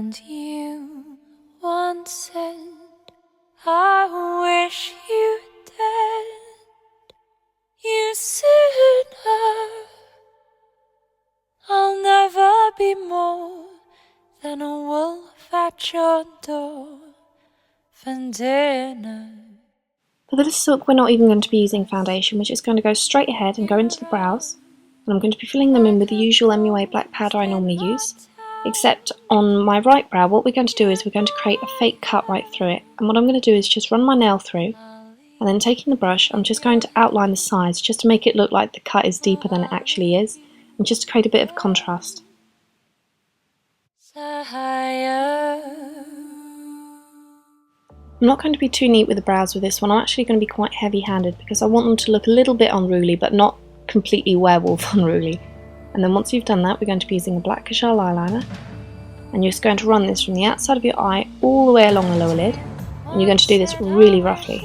And you once said, I wish you dead. You sinner, I'll never be more than a wolf at your door for dinner. For this look, we're not even going to be using foundation. We're just going to go straight ahead and go into the brows. And I'm going to be filling them in with the usual MUA black powder I normally use. Except on my right brow, what we're going to do is we're going to create a fake cut right through it. And what I'm going to do is just run my nail through, and then taking the brush, I'm just going to outline the sides just to make it look like the cut is deeper than it actually is, and just to create a bit of contrast. I'm not going to be too neat with the brows with this one. I'm actually going to be quite heavy-handed because I want them to look a little bit unruly, but not completely werewolf unruly. And then once you've done that, we're going to be using a black kajal eyeliner, and you're just going to run this from the outside of your eye all the way along the lower lid, and you're going to do this really roughly.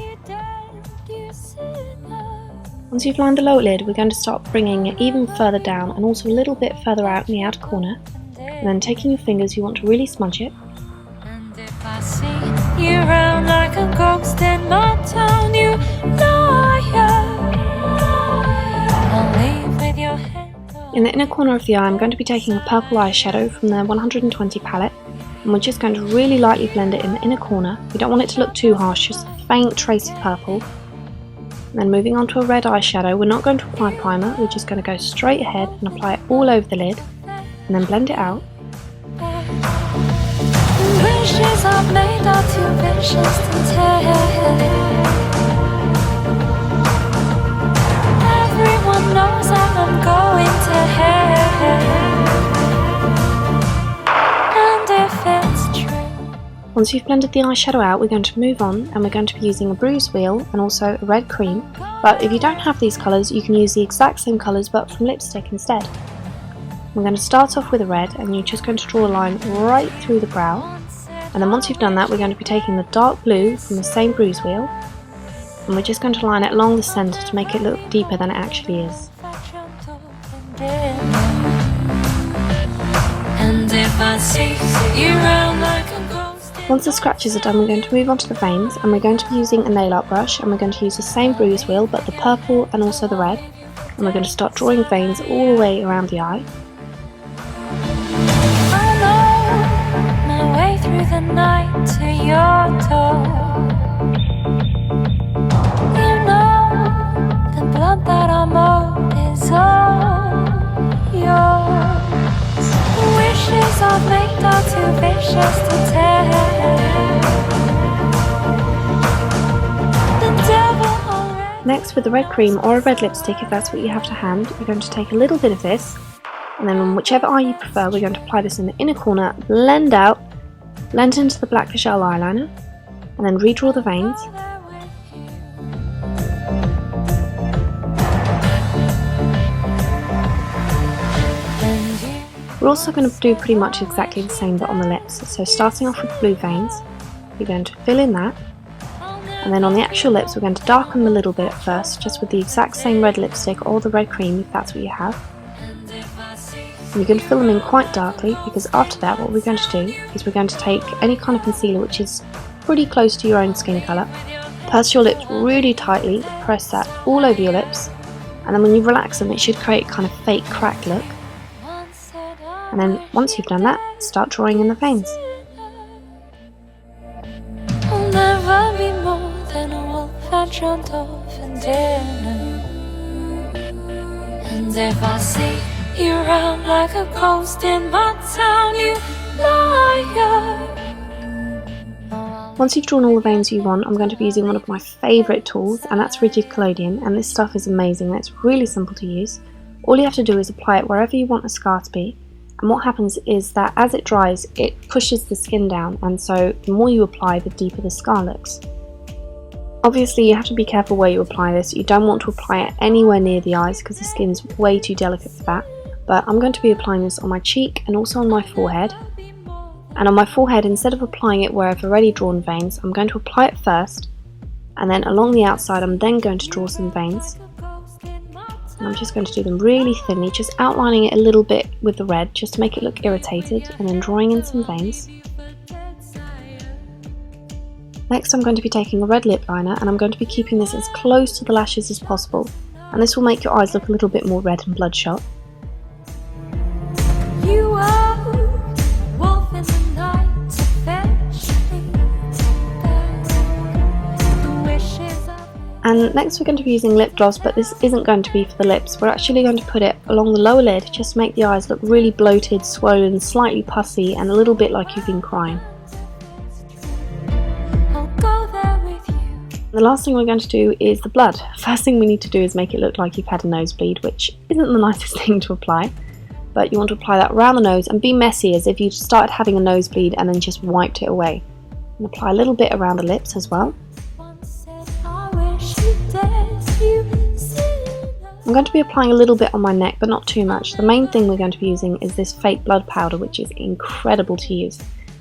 Once you've lined the lower lid, we're going to start bringing it even further down and also a little bit further out in the outer corner, and then taking your fingers, you want to really smudge it. And if I see you round like a ghost in my town, you liar, I'll leave with your head. In the inner corner of the eye, I'm going to be taking a purple eyeshadow from the 120 palette, and we're just going to really lightly blend it in the inner corner. We don't want it to look too harsh, just a faint trace of purple. And then moving on to a red eyeshadow, we're not going to apply primer, we're just going to go straight ahead and apply it all over the lid, and then blend it out. Wishes I've made are too vicious to take. Everyone knows that I'm going to hell. And if it's true. Once you've blended the eyeshadow out, we're going to move on, and we're going to be using a bruise wheel and also a red cream. But if you don't have these colours, you can use the exact same colours but from lipstick instead. We're going to start off with a red, and you're just going to draw a line right through the brow. And then once you've done that, we're going to be taking the dark blue from the same bruise wheel, and we're just going to line it along the centre to make it look deeper than it actually is. Once the scratches are done, we're going to move on to the veins, and we're going to be using a nail art brush, and we're going to use the same bruise wheel but the purple and also the red, and we're going to start drawing veins all the way around the eye. Through the night to your door, you know the blood that I'm owed is all yours. The wishes I've made are too vicious to take. The devil already. Next, with the red cream or a red lipstick, if that's what you have to hand, you're going to take a little bit of this, and then on whichever eye you prefer, we're going to apply this in the inner corner, blend out, blend into the black kajal eyeliner, and then redraw the veins. We're also going to do pretty much exactly the same but on the lips. So starting off with blue veins, you're going to fill in that, and then on the actual lips we're going to darken them a little bit at first, just with the exact same red lipstick or the red cream if that's what you have. And you're going to fill them in quite darkly, because after that what we're going to do is we're going to take any kind of concealer which is pretty close to your own skin colour, purse your lips really tightly, press that all over your lips, and then when you relax them it should create a kind of fake cracked look. And then once you've done that, start drawing in the veins. I'll never be more than a wolf at your door for dinner. And if I see you round like a ghost in my town, you liar. Once you've drawn all the veins you want, I'm going to be using one of my favourite tools, and that's rigid collodion, and this stuff is amazing. It's really simple to use. All you have to do is apply it wherever you want a scar to be, and what happens is that as it dries, it pushes the skin down, and so the more you apply, the deeper the scar looks. Obviously you have to be careful where you apply this. You don't want to apply it anywhere near the eyes because the skin's way too delicate for that. But I'm going to be applying this on my cheek and also on my forehead. And on my forehead, instead of applying it where I've already drawn veins, I'm going to apply it first, and then along the outside I'm then going to draw some veins. And I'm just going to do them really thinly, just outlining it a little bit with the red just to make it look irritated, and then drawing in some veins. Next I'm going to be taking a red lip liner and I'm going to be keeping this as close to the lashes as possible, and this will make your eyes look a little bit more red and bloodshot. You are wolf in the night to fetch me back. The wishes of And next we're going to be using lip gloss, but this isn't going to be for the lips. We're actually going to put it along the lower lid just to make the eyes look really bloated, swollen, slightly pussy, and a little bit like you've been crying. I'll go there with you. The last thing we're going to do is the blood. First thing we need to do is make it look like you've had a nosebleed, which isn't the nicest thing to apply. But you want to apply that around the nose and be messy as if you started having a nosebleed and then just wiped it away. And apply a little bit around the lips as well. I'm going to be applying a little bit on my neck, but not too much. The main thing we're going to be using is this fake blood powder, which is incredible to use.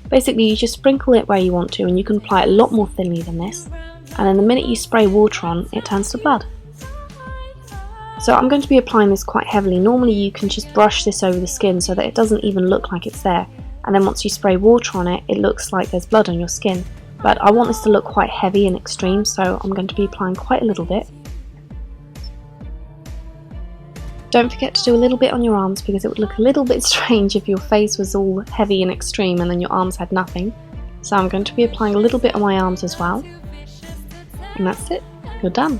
Basically, you just sprinkle it where you want to, and you can apply it a lot more thinly than this. And then the minute you spray water on, it turns to blood. So I'm going to be applying this quite heavily. Normally you can just brush this over the skin so that it doesn't even look like it's there. And then once you spray water on it, it looks like there's blood on your skin. But I want this to look quite heavy and extreme, so I'm going to be applying quite a little bit. Don't forget to do a little bit on your arms, because it would look a little bit strange if your face was all heavy and extreme and then your arms had nothing. So I'm going to be applying a little bit on my arms as well. And that's it, you're done.